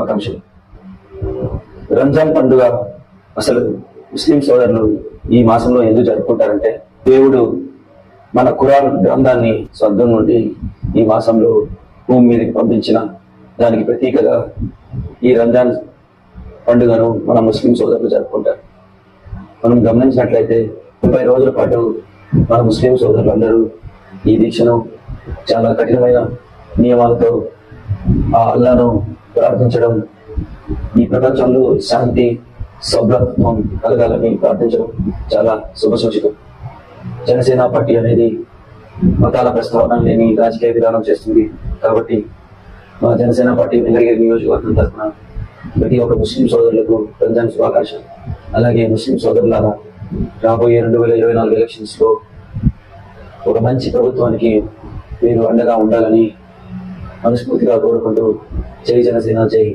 శుభాకాంక్షలు. రంజాన్ పండుగ అసలు ముస్లిం సోదరులు ఈ మాసంలో ఎందుకు జరుపుకుంటారంటే, దేవుడు మన ఖురాన్ గ్రంథాన్ని స్వర్గం నుండి ఈ మాసంలో భూమి మీదకి పంపించిన దానికి ప్రతీకగా ఈ రంజాన్ పండుగను మన ముస్లిం సోదరులు జరుపుకుంటారు. మనం గమనించినట్లయితే 30 రోజుల పాటు మన ముస్లిం సోదరులందరూ ఈ దీక్షను చాలా కఠినమైన నియమాలతో ఆ అల్లాను ప్రార్థించడం, ఈ ప్రపంచంలో శాంతి సౌభ్రత్వం కలగాలని ప్రార్థించడం చాలా శుభసూచకం. జనసేన పార్టీ అనేది మతాల ప్రస్తావన లేని రాజకీయ విధానం చేస్తుంది. కాబట్టి మా జనసేన పార్టీ వెంకటగిరి నియోజకవర్గం తరఫున ప్రతి ఒక్క ముస్లిం సోదరులకు రంజాన్ శుభాకాంక్షలు. అలాగే ముస్లిం సోదరులారా, రాబోయే 2024 ఎలక్షన్స్ లో ఒక మంచి ప్రభుత్వానికి మీరు అండగా ఉండాలని మనస్ఫూర్తిగా కోరుకుంటూ, జై జనసేన, జై.